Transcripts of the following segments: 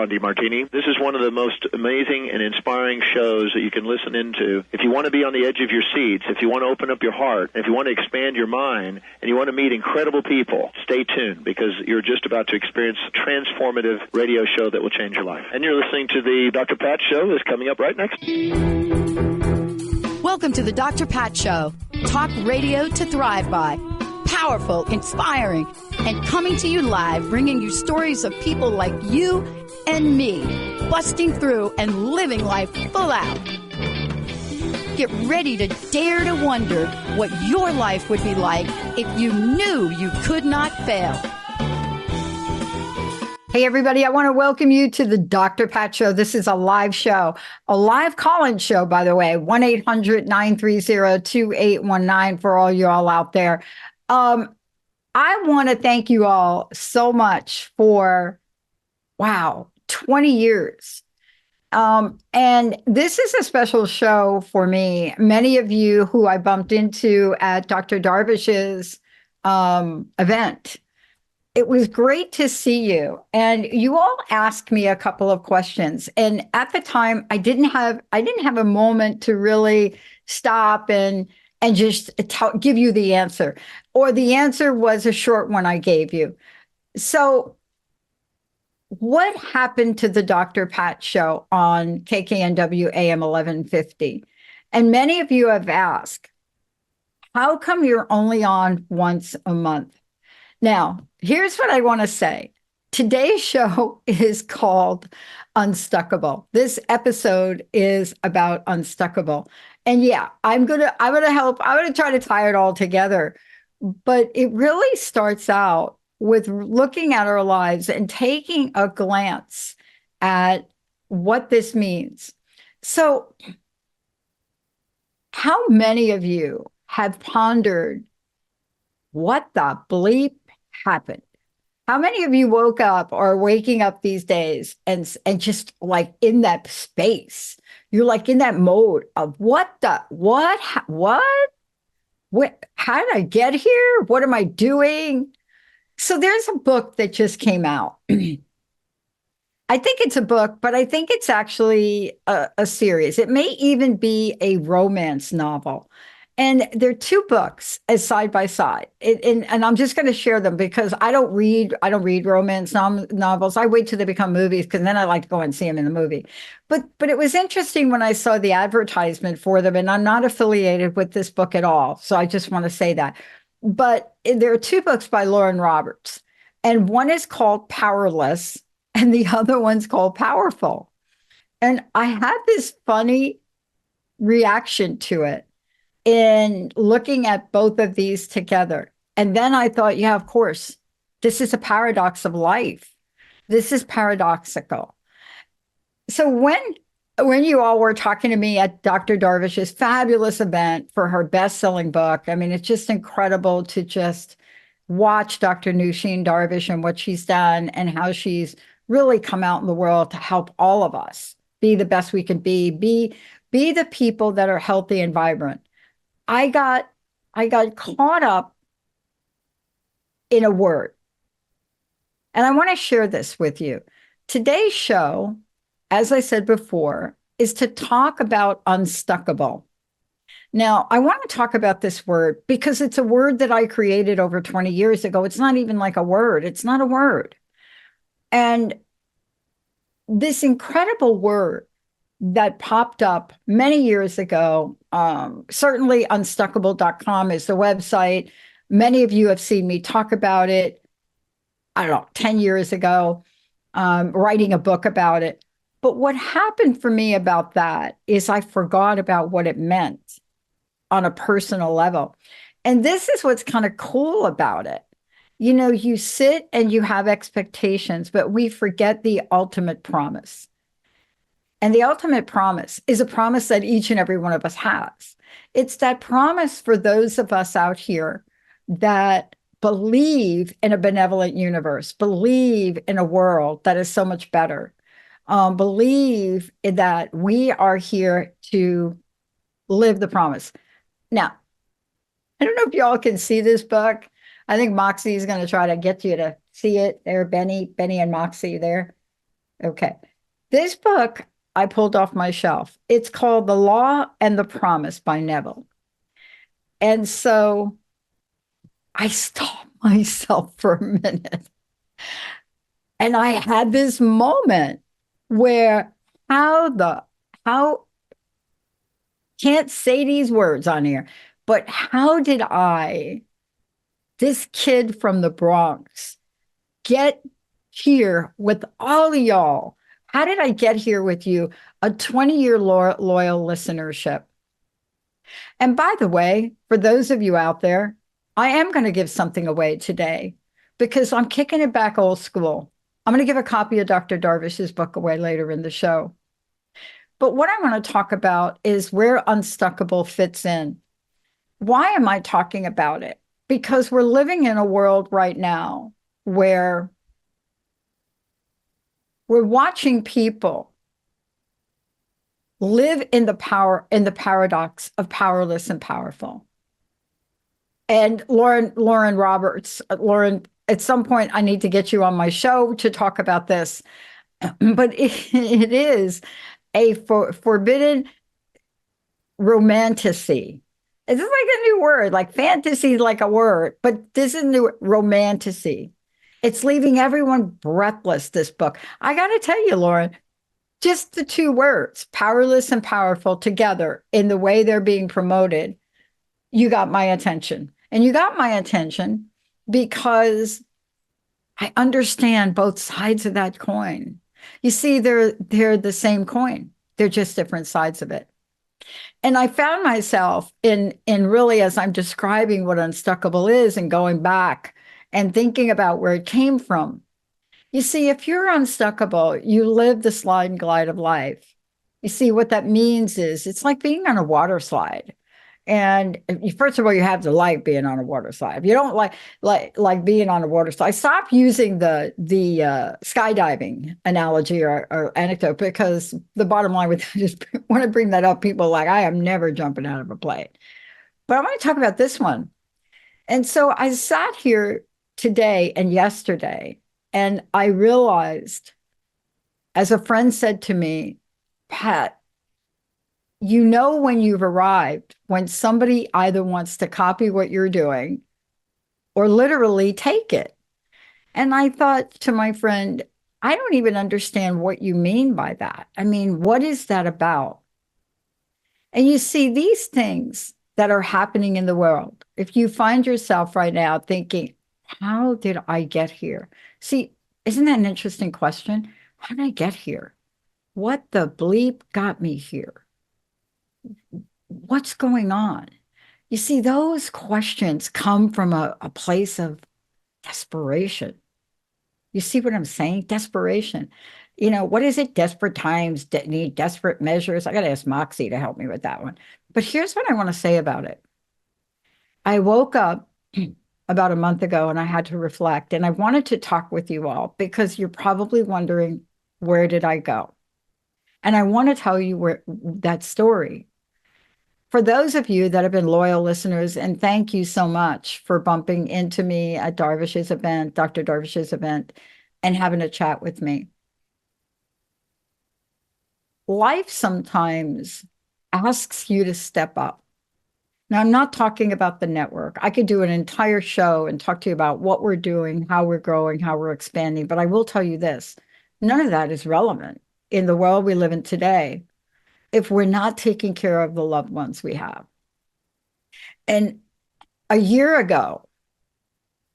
John DeMartini. This is one of the most amazing and inspiring shows that you can listen into. If you want to be on the edge of your seats, if you want to open up your heart, if you want to expand your mind, and you want to meet incredible people, stay tuned, because you're just about to experience a transformative radio show that will change your life. And you're listening to the Dr. Pat Show that's coming up right next. Welcome to the Dr. Pat Show. Talk radio to thrive by. Powerful, inspiring, and coming to you live, bringing you stories of people like you and me, busting through and living life full out. Get ready to dare to wonder what your life would be like if you knew you could not fail. Hey, everybody, I want to welcome you to the Dr. Pat Show. This is a live show, a live call-in show, by the way, 1-800-930-2819 for all you all out there. I want to thank you all so much for, 20 years. And this is a special show for me. Many of you who I bumped into at Dr. Darvish's event, it was great to see you. And you all asked me a couple of questions. And at the time, I didn't have a moment to really stop and just give you the answer. Or the answer was a short one I gave you. So what happened to the Dr. Pat Show on KKNW AM 1150? And many of you have asked, how come you're only on once a month? Now, here's what I want to say. Today's show is called Unstuckable. This episode is about Unstuckable. And yeah, I'm gonna try to tie it all together. But it really starts out with looking at our lives and taking a glance at what this means. So, how many of you have pondered what the bleep happened? How many of you woke up or are waking up these days and just like in that space? You're like in that mode of what, how did I get here? What am I doing? So there's a book that just came out. I think it's a book, but I think it's actually a series. It may even be a romance novel. And there are two books as side by side. And I'm just going to share them because I don't read romance novels. I wait till they become movies because then I like to go and see them in the movie. But it was interesting when I saw the advertisement for them, and I'm not affiliated with this book at all. So I just want to say that. But there are two books by Lauren Roberts, and one is called Powerless, and the other one's called Powerful. And I had this funny reaction to it in looking at both of these together. And then I thought, yeah, of course, this is a paradox of life. This is paradoxical. So when you all were talking to me at Dr. Darvish's fabulous event for her best-selling book, I mean, it's just incredible to just watch Dr. Nooshin Darvish and what she's done and how she's really come out in the world to help all of us be the best we can be the people that are healthy and vibrant. I got caught up in a word. And I want to share this with you. Today's show, as I said before, is to talk about unstuckable. Now, I want to talk about this word because it's a word that I created over 20 years ago. It's not even like a word. It's not a word. And this incredible word that popped up many years ago, certainly unstuckable.com is the website. Many of you have seen me talk about it, 10 years ago, writing a book about it. But what happened for me about that is I forgot about what it meant on a personal level. And this is what's kind of cool about it. You know, you sit and you have expectations, but we forget the ultimate promise. And the ultimate promise is a promise that each and every one of us has. It's that promise for those of us out here that believe in a benevolent universe, believe in a world that is so much better, believe that we are here to live the promise. Now, I don't know if y'all can see this book. I think Moxie is going to try to get you to see it there, Benny and Moxie there. Okay. This book I pulled off my shelf. It's called The Law and the Promise by Neville. And so I stopped myself for a minute. And I had this moment where how can't say these words on here, but how did this kid from the Bronx, get here with all of y'all? How did I get here with you? A 20-year loyal listenership. And by the way, for those of you out there, I am going to give something away today because I'm kicking it back old school. I'm going to give a copy of Dr. Darvish's book away later in the show. But what I want to talk about is where Unstuckable fits in. Why am I talking about it? Because we're living in a world right now where we're watching people live in the paradox of powerless and powerful. And Lauren Roberts, Lauren, at some point I need to get you on my show to talk about this. But it is a forbidden romantasy. It's like a new word, like fantasy is like a word, but this is new romantasy. It's leaving everyone breathless, this book. I got to tell you, Lauren, just the two words, powerless and powerful, together in the way they're being promoted, you got my attention. And you got my attention because I understand both sides of that coin. You see, they're the same coin. They're just different sides of it. And I found myself in really, as I'm describing what Unstuckable is and going back and thinking about where it came from. You see, if you're unstuckable, you live the slide and glide of life. You see, what that means is it's like being on a water slide. And first of all, you have to like being on a water slide. If you don't like being on a water slide, stop using the skydiving analogy or anecdote, because the bottom line with just when I bring that up, people are like, I am never jumping out of a plane. But I want to talk about this one. And so I sat here today and yesterday, and I realized, as a friend said to me, Pat, you know when you've arrived, when somebody either wants to copy what you're doing or literally take it. And I thought to my friend, I don't even understand what you mean by that. I mean, what is that about? And you see, these things that are happening in the world, if you find yourself right now thinking, how did I get here? See, isn't that an interesting question? How did I get here? What the bleep got me here? What's going on? You see, those questions come from a place of desperation. You see what I'm saying? Desperation. You know, what is it? Desperate times need desperate measures. I got to ask Moxie to help me with that one. But here's what I want to say about it. I woke up about a month ago and I had to reflect, and I wanted to talk with you all because you're probably wondering, where did I go? And I want to tell you that story. For those of you that have been loyal listeners, and thank you so much for bumping into me at Darvish's event, Dr. Darvish's event, and having a chat with me. Life sometimes asks you to step up. Now, I'm not talking about the network. I could do an entire show and talk to you about what we're doing, how we're growing, how we're expanding. But I will tell you this, none of that is relevant in the world we live in today if we're not taking care of the loved ones we have. And a year ago,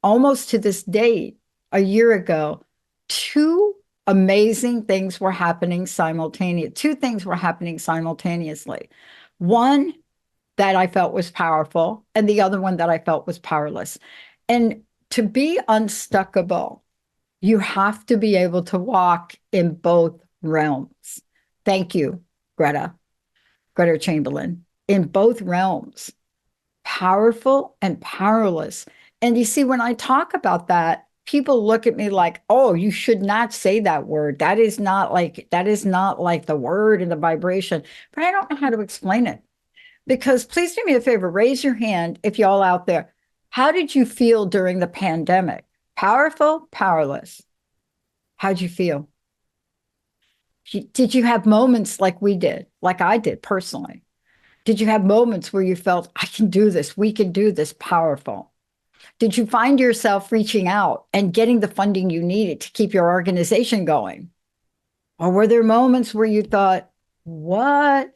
almost to this date, a year ago, two amazing things were happening simultaneously. Two things were happening simultaneously. One that I felt was powerful, and the other one that I felt was powerless. And to be unstuckable, you have to be able to walk in both realms. Thank you, Greta Chamberlain, in both realms, powerful and powerless. And you see, when I talk about that, people look at me like, oh, you should not say that word. That is not like the word and the vibration. But I don't know how to explain it. Because please do me a favor, raise your hand if y'all out there. How did you feel during the pandemic? Powerful, powerless? How'd you feel? Did you have moments like we did, like I did personally? Did you have moments where you felt, I can do this, we can do this, powerful? Did you find yourself reaching out and getting the funding you needed to keep your organization going? Or were there moments where you thought, what?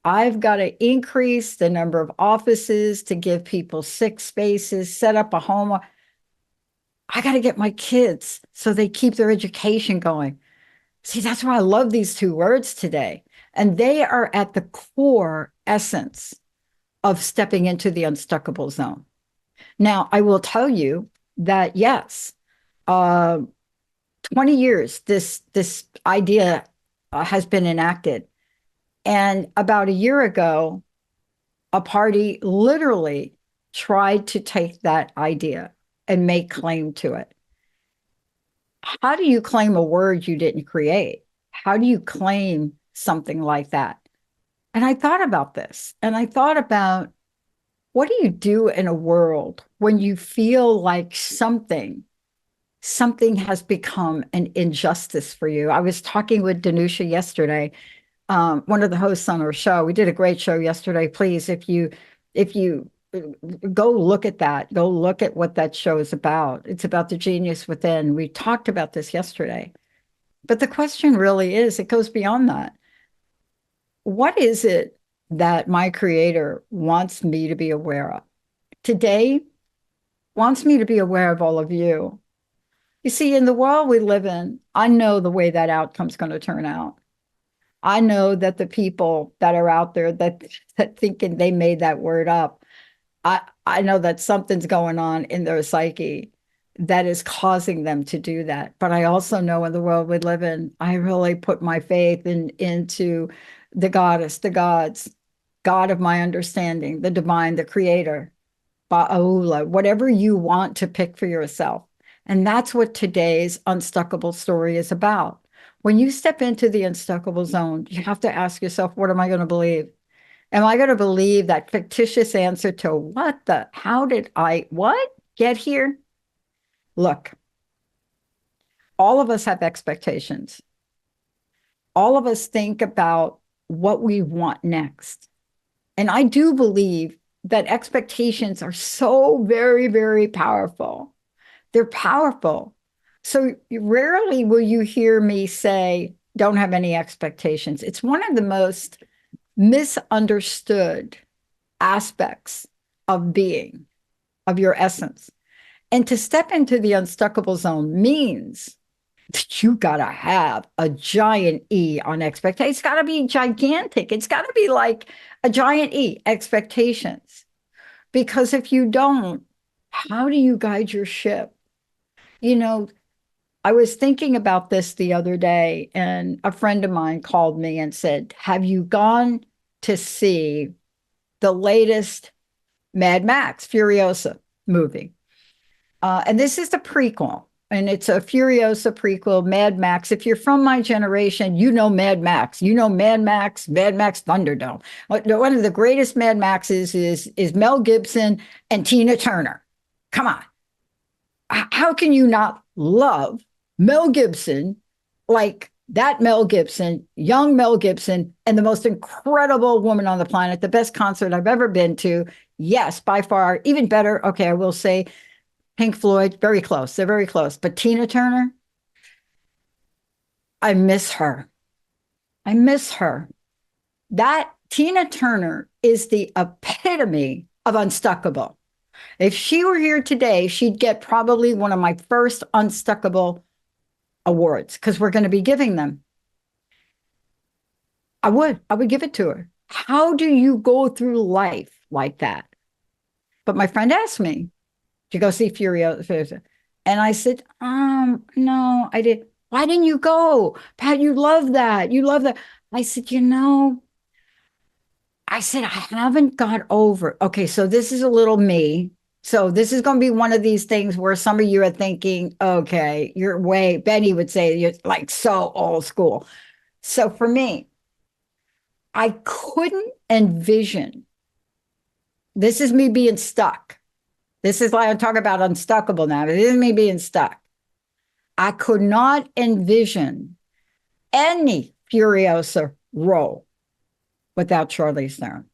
I've got to increase the number of offices to give people 6 spaces, set up a home. I got to get my kids so they keep their education going. See, that's why I love these 2 words today. And they are at the core essence of stepping into the unstuckable zone. Now, I will tell you that, yes, 20 years, this idea has been enacted. And about a year ago, a party literally tried to take that idea and make claim to it. How do you claim a word you didn't create? How do you claim something like that? And I thought about this, and I thought about, what do you do in a world when you feel like something has become an injustice for you? I was talking with Danusha yesterday, one of the hosts on our show. We did a great show yesterday. Please, if you go look at that, go look at what that show is about. It's about the genius within. We talked about this yesterday. But the question really is, it goes beyond that. What is it that my creator wants me to be aware of today, wants me to be aware of all of you? You see, in the world we live in, I know the way that outcome's going to turn out. I know that the people that are out there that thinking they made that word up, I know that something's going on in their psyche that is causing them to do that. But I also know in the world we live in, I really put my faith into the goddess, the gods, God of my understanding, the divine, the creator, Ba'aula, whatever you want to pick for yourself. And that's what today's Unstuckable story is about. When you step into the unstuckable zone, you have to ask yourself, what am I going to believe? Am I going to believe that fictitious answer to how did I get here? Look, all of us have expectations. All of us think about what we want next. And I do believe that expectations are so very, very powerful. They're powerful. So rarely will you hear me say, don't have any expectations. It's one of the most misunderstood aspects of being, of your essence. And to step into the unstuckable zone means that you got to have a giant E on expectations. It's got to be gigantic. It's got to be like a giant E, expectations. Because if you don't, how do you guide your ship? You know, I was thinking about this the other day, and a friend of mine called me and said, have you gone to see the latest Mad Max Furiosa movie? And this is the prequel, and it's a Furiosa prequel, Mad Max. If you're from my generation, you know Mad Max. You know Mad Max Thunderdome. One of the greatest Mad Maxes is Mel Gibson and Tina Turner. Come on. How can you not love Mel Gibson, like that Mel Gibson, young Mel Gibson, and the most incredible woman on the planet, the best concert I've ever been to? Yes, by far, even better. Okay, I will say Pink Floyd, very close. They're very close. But Tina Turner, I miss her. I miss her. That Tina Turner is the epitome of unstuckable. If she were here today, she'd get probably one of my first Unstuckable awards, because we're going to be giving them. I would give it to her. How do you go through life like that? But my friend asked me to go see Furiosa. And I said, no, I did. Why didn't you go? Pat, you love that. You love that. I said, I haven't got over. Okay, so this is a little me. So this is going to be one of these things where some of you are thinking, okay, Benny would say, you're like so old school. So for me, I couldn't envision, this is me being stuck. This is why I'm talking about unstuckable now. This is me being stuck. I could not envision any Furiosa role without Charlize Theron.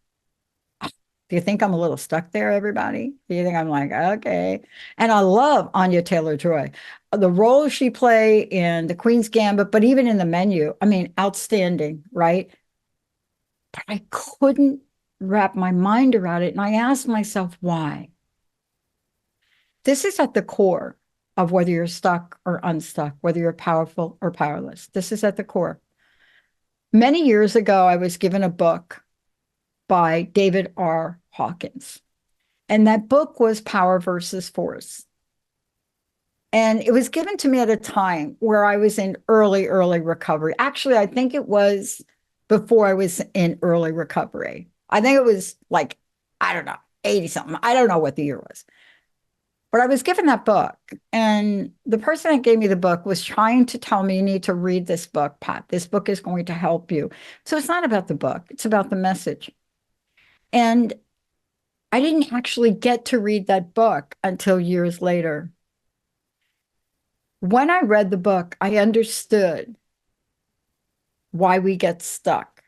Do you think I'm a little stuck there, everybody? Do you think I'm like, okay? And I love Anya Taylor-Joy. The role she played in The Queen's Gambit, but even in The Menu, I mean, outstanding, right? But I couldn't wrap my mind around it. And I asked myself, why? This is at the core of whether you're stuck or unstuck, whether you're powerful or powerless. This is at the core. Many years ago, I was given a book by David R. Hawkins. And that book was Power versus Force. And it was given to me at a time where I was in early recovery. Actually, I think it was before I was in early recovery. I think it was like, I don't know, 80 something. I don't know what the year was. But I was given that book. And the person that gave me the book was trying to tell me, you need to read this book, Pat. This book is going to help you. So it's not about the book. It's about the message. And I didn't actually get to read that book until years later. When I read the book, I understood why we get stuck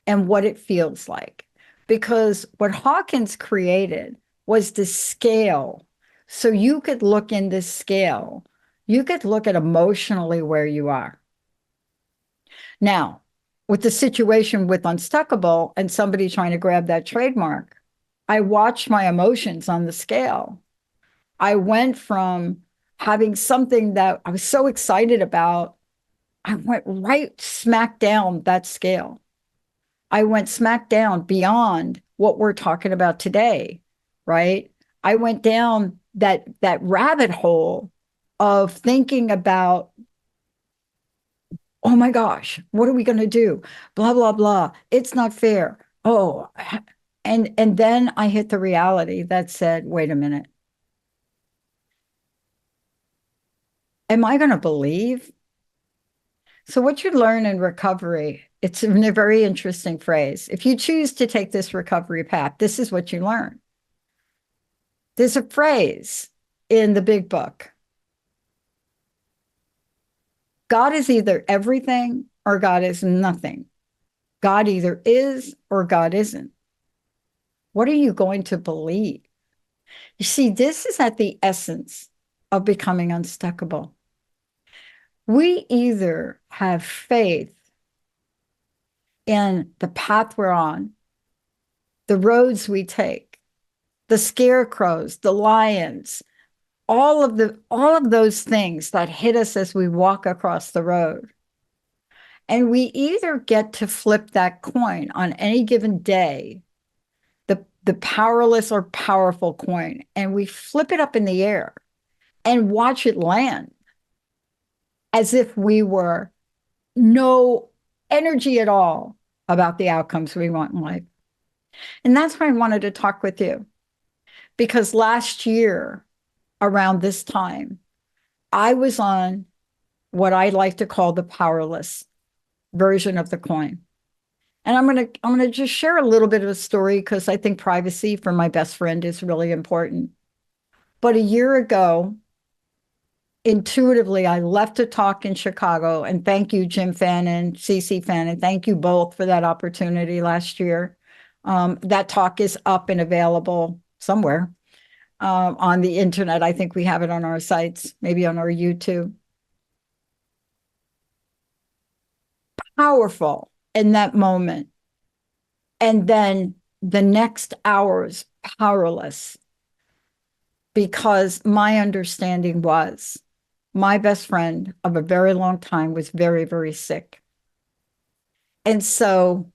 and what it feels like. Because what Hawkins created was the scale. So you could look in this scale. You could look at emotionally where you are. Now, with the situation with Unstuckable and somebody trying to grab that trademark, I watched my emotions on the scale. I went from having something that I was so excited about, I went right smack down that scale. I went smack down beyond what we're talking about today, right? I went down that rabbit hole of thinking about, oh my gosh, what are we going to do? Blah, blah, blah. It's not fair. Oh, and then I hit the reality that said, wait a minute. Am I going to believe? So what you learn in recovery, it's a very interesting phrase. If you choose to take this recovery path, this is what you learn. There's a phrase in the big book. God is either everything or God is nothing. God either is or God isn't. What are you going to believe? You see, this is at the essence of becoming unstuckable. We either have faith in the path we're on, the roads we take, the scarecrows, the lions, all of those things that hit us as we walk across the road. And we either get to flip that coin on any given day, the powerless or powerful coin, and we flip it up in the air and watch it land as if we were no energy at all about the outcomes we want in life. And that's why I wanted to talk with you. Because last year, around this time, I was on what I like to call the powerless version of the coin. And I'm gonna just share a little bit of a story because I think privacy for my best friend is really important. But a year ago, intuitively, I left a talk in Chicago, and thank you, Jim Fannin, CC Fannin. Thank you both for that opportunity last year. That talk is up and available somewhere on the internet. I think we have it on our sites, maybe on our YouTube. Powerful in that moment. And then the next hours, powerless. Because my understanding was my best friend of a very long time was very, very sick. And so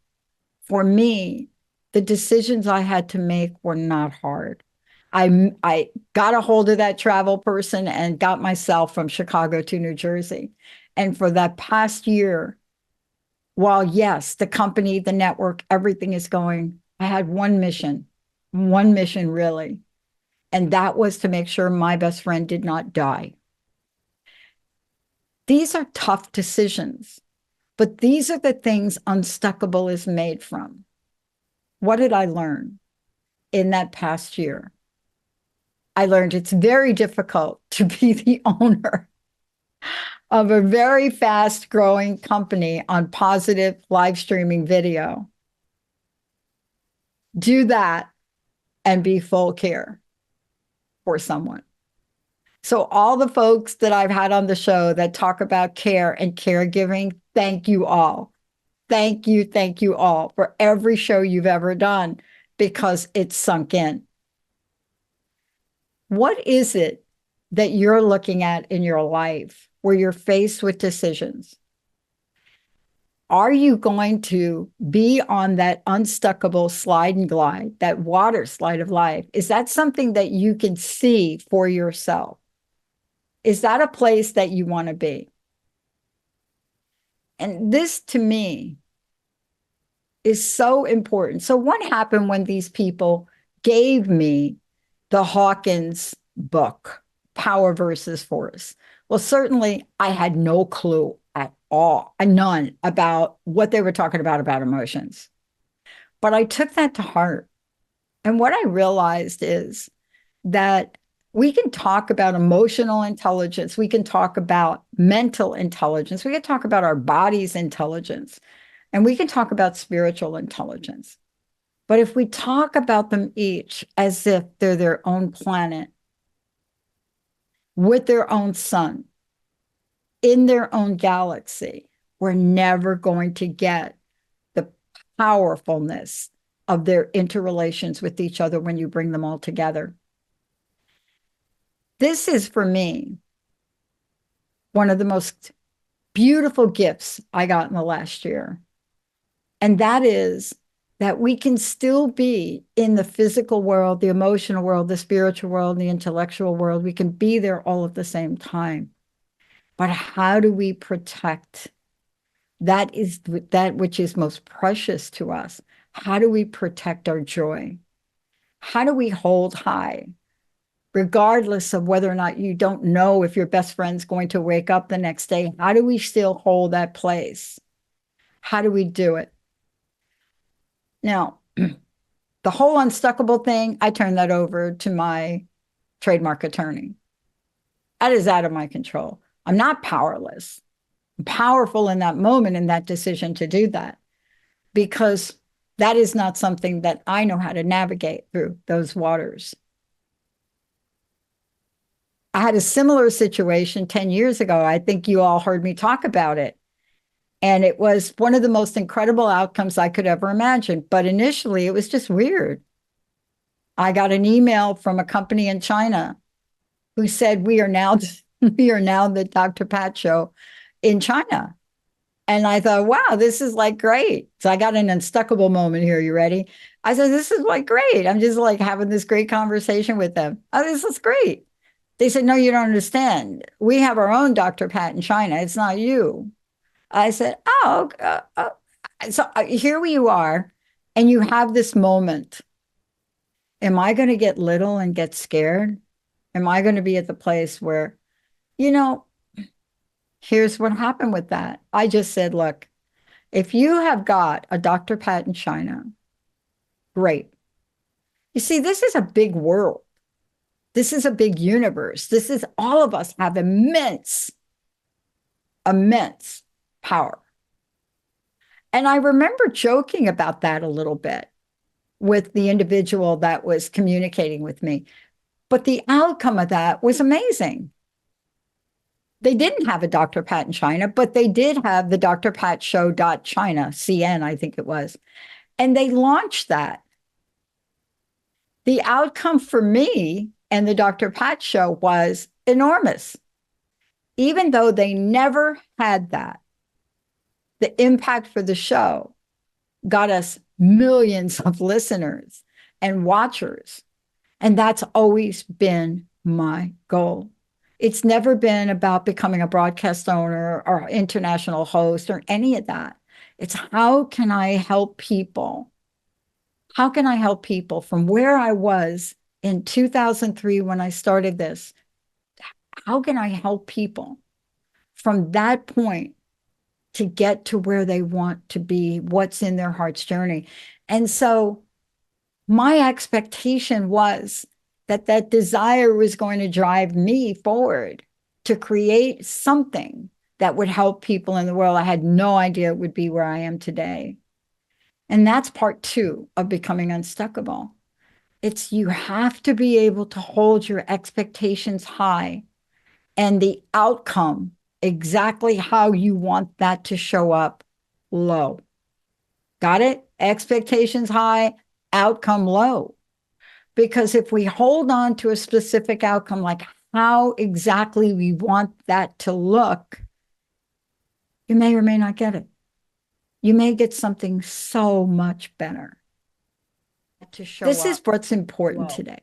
for me, the decisions I had to make were not hard. I got a hold of that travel person and got myself from Chicago to New Jersey. And for that past year, while yes, the company, the network, everything is going, I had one mission really. And that was to make sure my best friend did not die. These are tough decisions, but these are the things Unstuckable is made from. What did I learn in that past year? I learned it's very difficult to be the owner of a very fast growing company on positive live streaming video. Do that and be full care for someone. So all the folks that I've had on the show that talk about care and caregiving, thank you all. Thank you all for every show you've ever done, because it's sunk in. What is it that you're looking at in your life where you're faced with decisions? Are you going to be on that unstuckable slide and glide, that water slide of life? Is that something that you can see for yourself? Is that a place that you want to be? And this, to me, is so important. So what happened when these people gave me the Hawkins book, Power versus Force? Well, certainly I had no clue at all, none, about what they were talking about emotions. But I took that to heart. And what I realized is that we can talk about emotional intelligence. We can talk about mental intelligence. We can talk about our body's intelligence. And we can talk about spiritual intelligence. But if we talk about them each as if they're their own planet, with their own sun, in their own galaxy, we're never going to get the powerfulness of their interrelations with each other when you bring them all together. This is, for me, one of the most beautiful gifts I got in the last year. And that is that we can still be in the physical world, the emotional world, the spiritual world, the intellectual world. We can be there all at the same time. But how do we protect that which is most precious to us? How do we protect our joy? How do we hold high, regardless of whether or not you don't know if your best friend's going to wake up the next day? How do we still hold that place? How do we do it? Now, the whole unstuckable thing, I turn that over to my trademark attorney. That is out of my control. I'm not powerless. I'm powerful in that moment, in that decision to do that, because that is not something that I know how to navigate through those waters. I had a similar situation 10 years ago. I think you all heard me talk about it. And it was one of the most incredible outcomes I could ever imagine. But initially, it was just weird. I got an email from a company in China who said, we are now the Dr. Pat Show in China. And I thought, wow, this is like great. So I got an unstuckable moment here. You ready? I said, this is like great. I'm just like having this great conversation with them. Oh, this is great. They said, no, you don't understand. We have our own Dr. Pat in China. It's not you. I said, so here you are, and you have this moment. Am I going to get little and get scared? Am I going to be at the place where, here's what happened with that. I just said, look, if you have got a Dr. Pat in China, great. You see, this is a big world. This is a big universe. This is, all of us have immense power. And I remember joking about that a little bit with the individual that was communicating with me. But the outcome of that was amazing. They didn't have a Dr. Pat in China, but they did have the Dr. Pat Show.China, CN, I think it was. And they launched that. The outcome for me and the Dr. Pat Show was enormous. Even though they never had that, the impact for the show got us millions of listeners and watchers. And that's always been my goal. It's never been about becoming a broadcast owner or international host or any of that. It's how can I help people? How can I help people from where I was in 2003 when I started this? How can I help people from that point to get to where they want to be, what's in their heart's journey? And so my expectation was that desire was going to drive me forward to create something that would help people in the world. I had no idea it would be where I am today. And that's part 2 of becoming unstuckable. It's you have to be able to hold your expectations high and the outcome exactly how you want that to show up low. Got it? Expectations high, outcome low. Because if we hold on to a specific outcome, like how exactly we want that to look, you may or may not get it. You may get something so much better. To show this is what's important today.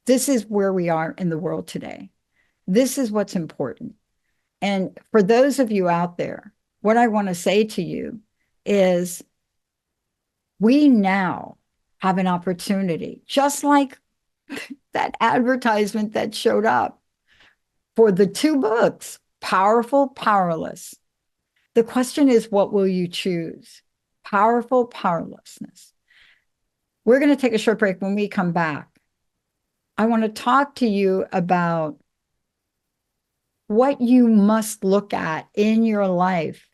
This is where we are in the world today. This is what's important. And for those of you out there, what I want to say to you is we now have an opportunity, just like that advertisement that showed up for the 2 books, Powerful, Powerless. The question is, what will you choose? Powerful, powerlessness. We're going to take a short break. When we come back, I want to talk to you about what you must look at in your life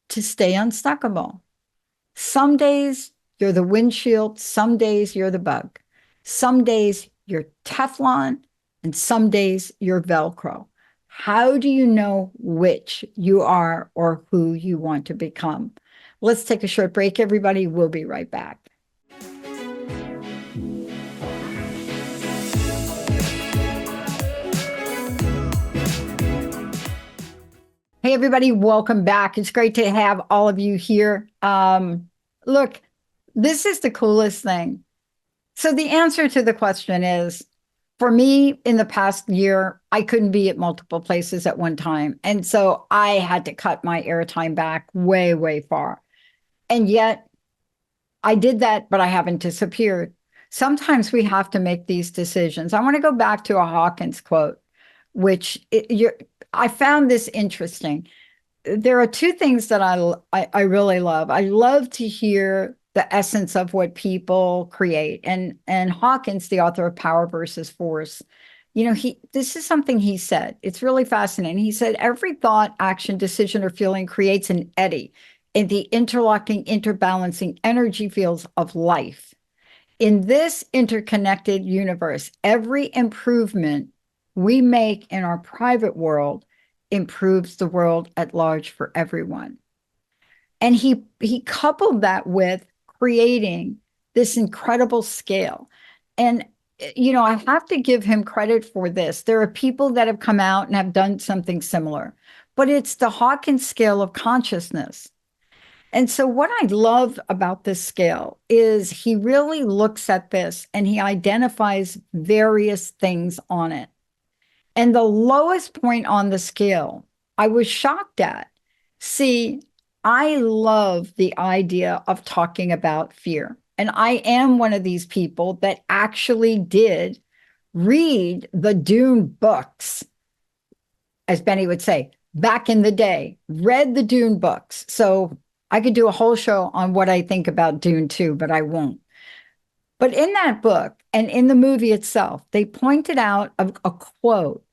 to stay unstuckable. Some days you're the windshield, some days you're the bug. Some days you're Teflon, and some days you're Velcro. How do you know which you are or who you want to become? Let's take a short break, everybody. We'll be right back. Hey, everybody, welcome back. It's great to have all of you here. Look, this is the coolest thing. So the answer to the question is, for me, in the past year, I couldn't be at multiple places at one time. And so I had to cut my airtime back way, way far. And yet I did that, but I haven't disappeared. Sometimes we have to make these decisions. I want to go back to a Hawkins quote, which I found this interesting. There are 2 things that I really love. I love to hear the essence of what people create. And Hawkins, the author of Power versus Force, this is something he said. It's really fascinating. He said, every thought, action, decision, or feeling creates an eddy in the interlocking, interbalancing energy fields of life. In this interconnected universe, every improvement we make in our private world improves the world at large for everyone. And he coupled that with creating this incredible scale. And, I have to give him credit for this. There are people that have come out and have done something similar, but it's the Hawkins scale of consciousness. And so what I love about this scale is he really looks at this and he identifies various things on it. And the lowest point on the scale, I was shocked at. See, I love the idea of talking about fear. And I am one of these people that actually did read the Dune books, as Benny would say, back in the day, read the Dune books. So I could do a whole show on what I think about Dune 2, but I won't. But in that book and in the movie itself, they pointed out a quote.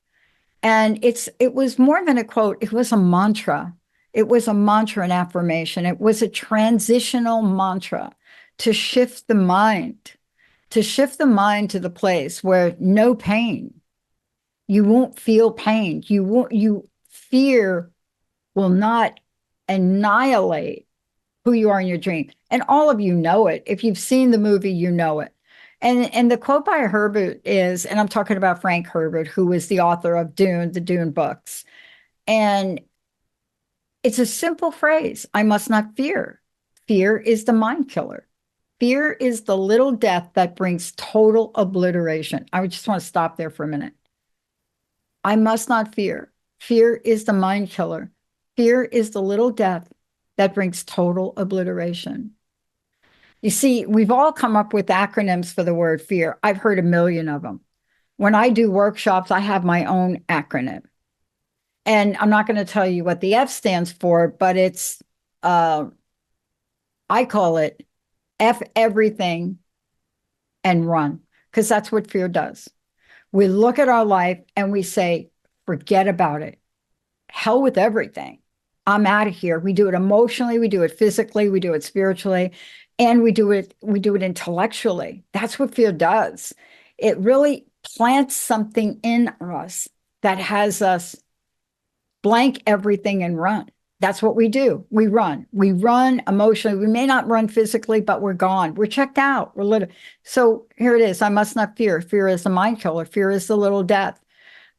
And it was more than a quote. It was a mantra. It was a mantra and affirmation. It was a transitional mantra to shift the mind, to the place where no pain. You won't feel pain. Fear will not annihilate who you are in your dream. And all of you know it. If you've seen the movie, you know it. And the quote by Herbert is, and I'm talking about Frank Herbert, who is the author of Dune, the Dune books. And it's a simple phrase: I must not fear. Fear is the mind killer. Fear is the little death that brings total obliteration. I would just want to stop there for a minute. I must not fear. Fear is the mind killer. Fear is the little death that brings total obliteration. You see, we've all come up with acronyms for the word fear. I've heard a million of them. When I do workshops, I have my own acronym. And I'm not going to tell you what the F stands for, but it's, I call it F everything and run, because that's what fear does. We look at our life and we say, forget about it. hell with everything. I'm out of here. We do it emotionally, we do it physically, we do it spiritually, and we do it intellectually. That's what fear does. It really plants something in us that has us blank everything and run. That's what we do. We run. We run emotionally. We may not run physically, but we're gone. We're checked out. We're little. So here it is. I must not fear. Fear is the mind killer. Fear is the little death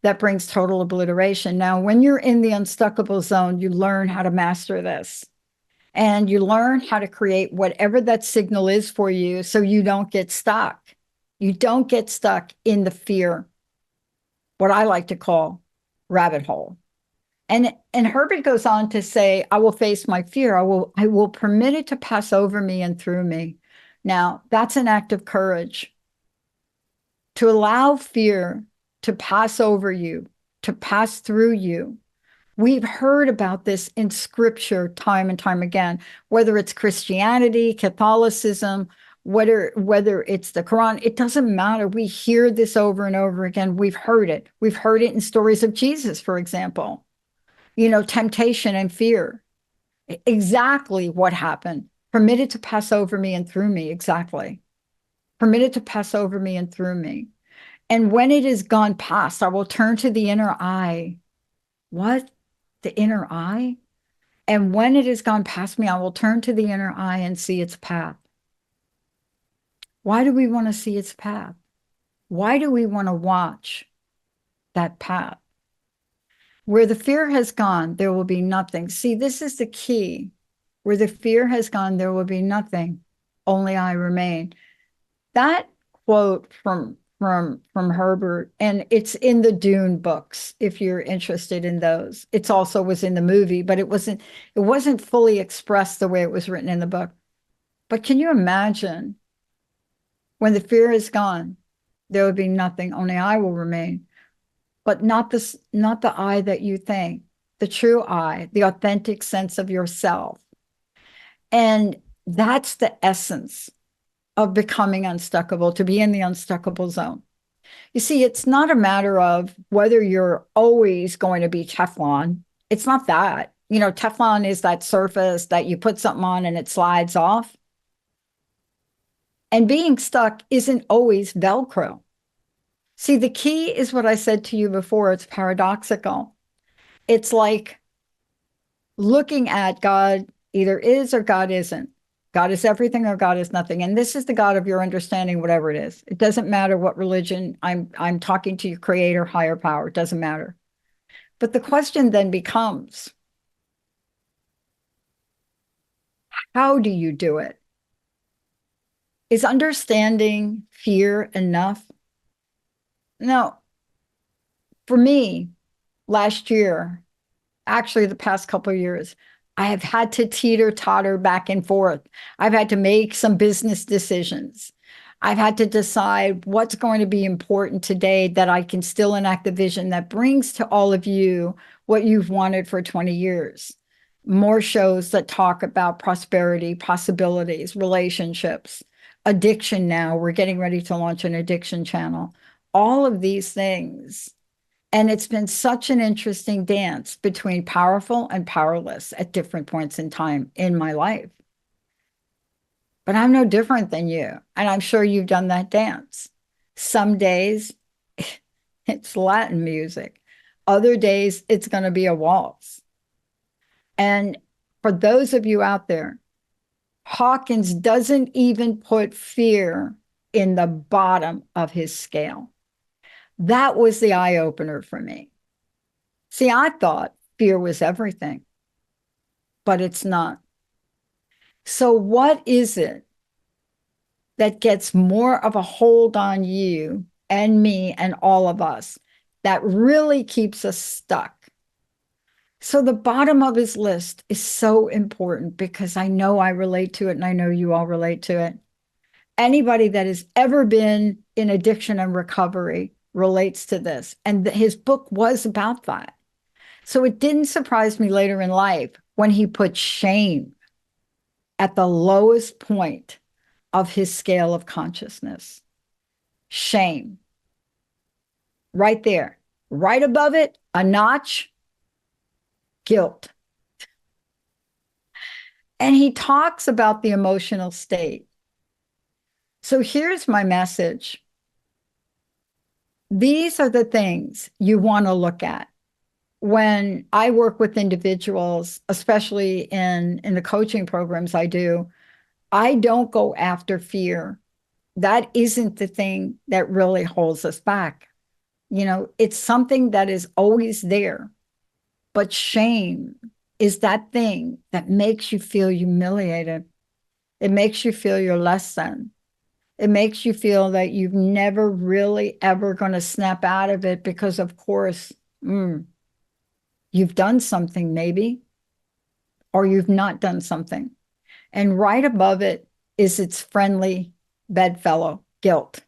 that brings total obliteration. Now, when you're in the unstuckable zone, you learn how to master this. And you learn how to create whatever that signal is for you so you don't get stuck. You don't get stuck in the fear, what I like to call rabbit hole. And Herbert goes on to say, I will face my fear. I will permit it to pass over me and through me. Now, that's an act of courage. To allow fear to pass over you, to pass through you. We've heard about this in scripture time and time again, whether it's Christianity, Catholicism, whether it's the Quran, it doesn't matter. We hear this over and over again. We've heard it. We've heard it in stories of Jesus, for example. Temptation and fear. Exactly what happened. Permitted to pass over me and through me. Exactly. Permitted to pass over me and through me. And when it is gone past, I will turn to the inner eye. What? The inner eye? And when it has gone past me, I will turn to the inner eye and see its path. Why do we want to see its path? Why do we want to watch that path? Where the fear has gone, there will be nothing. See, this is the key. Where the fear has gone, there will be nothing. Only I remain. That quote from Herbert, and it's in the Dune books, if you're interested in those. It's also was in the movie, but it wasn't fully expressed the way it was written in the book. But can you imagine when the fear is gone, there will be nothing, only I will remain. But not the I that you think, the true I, the authentic sense of yourself. And that's the essence of becoming unstuckable, to be in the unstuckable zone. You see, it's not a matter of whether you're always going to be Teflon. It's not that. Teflon is that surface that you put something on and it slides off. And being stuck isn't always Velcro. See, the key is what I said to you before. It's paradoxical. It's like looking at God either is or God isn't. God is everything or God is nothing. And this is the God of your understanding, whatever it is. It doesn't matter what religion. I'm talking to your creator, higher power. It doesn't matter. But the question then becomes, how do you do it? Is understanding fear enough? No. For me, last year, actually the past couple of years, I have had to teeter-totter back and forth. I've had to make some business decisions. I've had to decide what's going to be important today that I can still enact the vision that brings to all of you what you've wanted for 20 years. More shows that talk about prosperity, possibilities, relationships, addiction now. We're getting ready to launch an addiction channel. All of these things. And it's been such an interesting dance between powerful and powerless at different points in time in my life. But I'm no different than you. And I'm sure you've done that dance. Some days it's Latin music. Other days it's going to be a waltz. And for those of you out there, Hawkins doesn't even put fear in the bottom of his scale. That was the eye opener for me. See, I thought fear was everything, but it's not. So what is it that gets more of a hold on you and me and all of us that really keeps us stuck? So the bottom of his list is so important because I know I relate to it and I know you all relate to it. Anybody that has ever been in addiction and recovery relates to this. And his book was about that. So it didn't surprise me later in life when he put shame at the lowest point of his scale of consciousness. Shame. Right there. Right above it, a notch, guilt. And he talks about the emotional state. So here's my message. These are the things you want to look at. When I work with individuals, especially in the coaching programs I do, I don't go after fear. That isn't the thing that really holds us back. You know, it's something that is always there. But shame is that thing that makes you feel humiliated. It makes you feel you're less than. It makes you feel that you've never really ever going to snap out of it because, of course, you've done something maybe, or you've not done something. And right above it is its friendly bedfellow, guilt.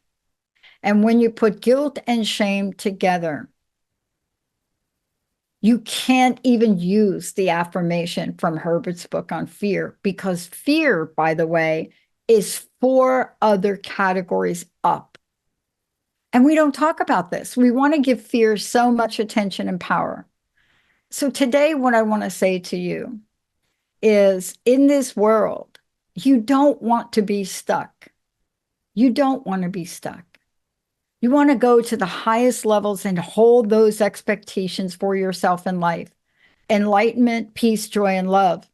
And when you put guilt and shame together, you can't even use the affirmation from Herbert's book on fear, because fear, by the way, is 4 other categories up. And we don't talk about this. We want to give fear so much attention and power. So today, what I want to say to you is, in this world, you don't want to be stuck. You don't want to be stuck. You want to go to the highest levels and hold those expectations for yourself in life. Enlightenment, peace, joy, and love.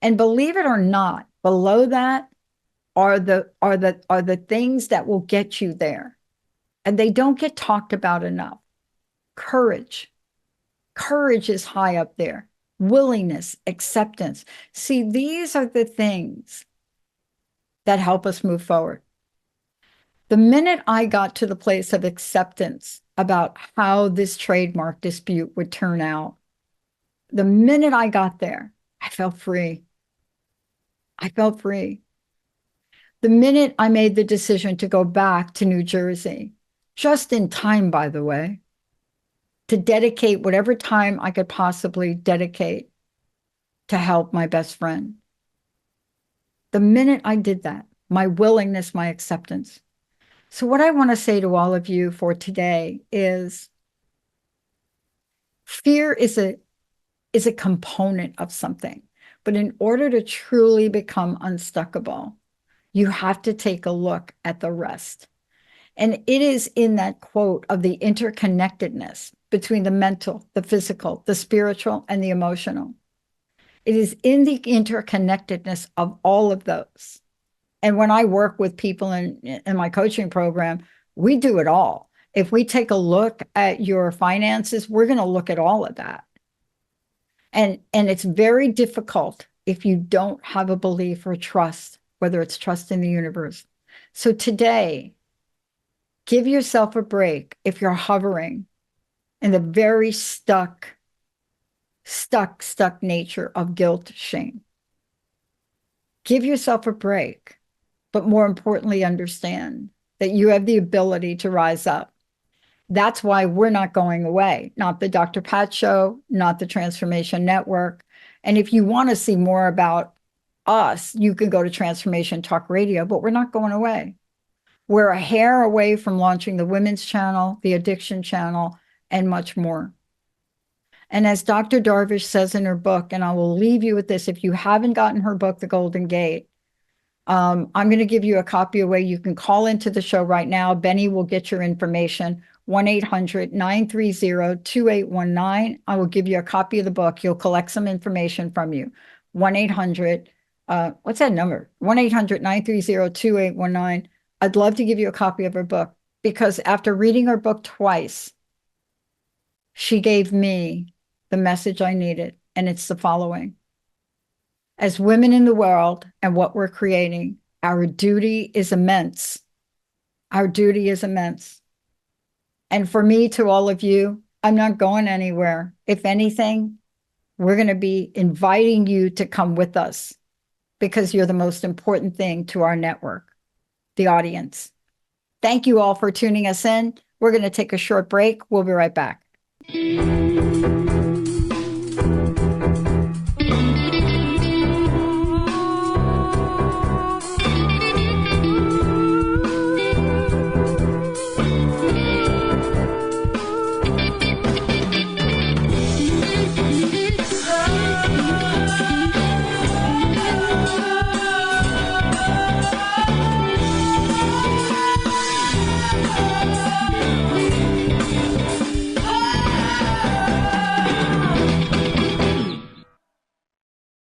And believe it or not, below that are the things that will get you there. And they don't get talked about enough. Courage. Courage is high up there. Willingness, acceptance. See, these are the things that help us move forward. The minute I got to the place of acceptance about how this trademark dispute would turn out, the minute I got there, I felt free. I felt free. The minute I made the decision to go back to New Jersey, just in time, by the way, to dedicate whatever time I could possibly dedicate to help my best friend. The minute I did that, my willingness, my acceptance. So what I want to say to all of you for today is, fear is a component of something. But in order to truly become unstuckable, you have to take a look at the rest. And it is in that quote of the interconnectedness between the mental, the physical, the spiritual, and the emotional. It is in the interconnectedness of all of those. And when I work with people in my coaching program, we do it all. If we take a look at your finances, we're going to look at all of that. And it's very difficult if you don't have a belief or trust, whether it's trust in the universe. So today, give yourself a break if you're hovering in the very stuck nature of guilt, shame. Give yourself a break, but more importantly, understand that you have the ability to rise up. That's why we're not going away, not the Dr. Pat Show, not the Transformation Network. And if you want to see more about us, you can go to Transformation Talk Radio, but we're not going away. We're a hair away from launching the Women's Channel, the Addiction Channel, and much more. And as Dr. Darvish says in her book, and I will leave you with this, if you haven't gotten her book, The Golden Gate, I'm going to give you a copy away. You can call into the show right now. Benny will get your information, 1-800-930-2819. I will give you a copy of the book. He'll collect some information from you. 1-800, what's that number? 1-800-930-2819. I'd love to give you a copy of her book, because after reading her book twice, she gave me the message I needed, and it's the following. As women in the world and what we're creating, our duty is immense. Our duty is immense. And for me, to all of you, I'm not going anywhere. If anything, we're going to be inviting you to come with us, because you're the most important thing to our network, the audience. Thank you all for tuning us in. We're going to take a short break. We'll be right back.